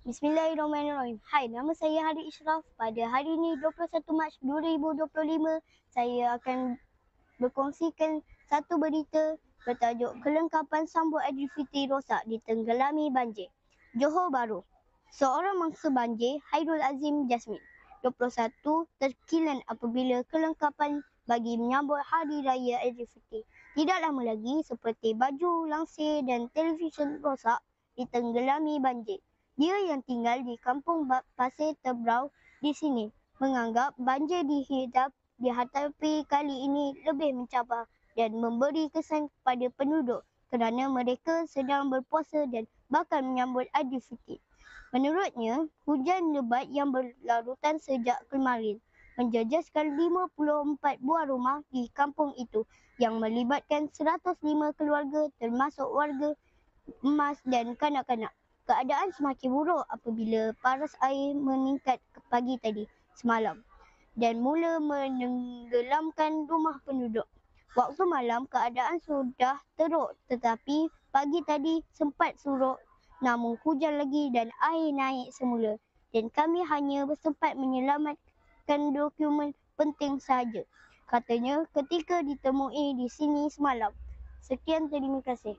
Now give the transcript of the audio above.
Bismillahirrahmanirrahim. Hai, nama saya Hari Ishraf. Pada hari ini 21 Mac 2025, saya akan berkongsikan satu berita bertajuk kelengkapan sambut Aidilfitri rosak ditenggelami banjir. Johor Bahru. Seorang mangsa banjir, Hairul Azim Jasmin, 21, terkilan apabila kelengkapan bagi menyambut Hari Raya Aidilfitri tidak lama lagi seperti baju, langsir dan televisyen rosak ditenggelami banjir. Dia yang tinggal di kampung Pasir Tebrau di sini menganggap banjir dihadapi kali ini lebih mencabar dan memberi kesan kepada penduduk kerana mereka sedang berpuasa dan bakal menyambut Aidilfitri. Menurutnya, hujan lebat yang berlarutan sejak kemarin menjejaskan 54 buah rumah di kampung itu yang melibatkan 105 keluarga termasuk warga emas dan kanak-kanak. Keadaan semakin buruk apabila paras air meningkat pagi tadi semalam dan mula menenggelamkan rumah penduduk. Waktu malam keadaan sudah teruk tetapi pagi tadi sempat surut, namun hujan lagi dan air naik semula dan kami hanya sempat menyelamatkan dokumen penting sahaja, katanya ketika ditemui di sini semalam. Sekian, terima kasih.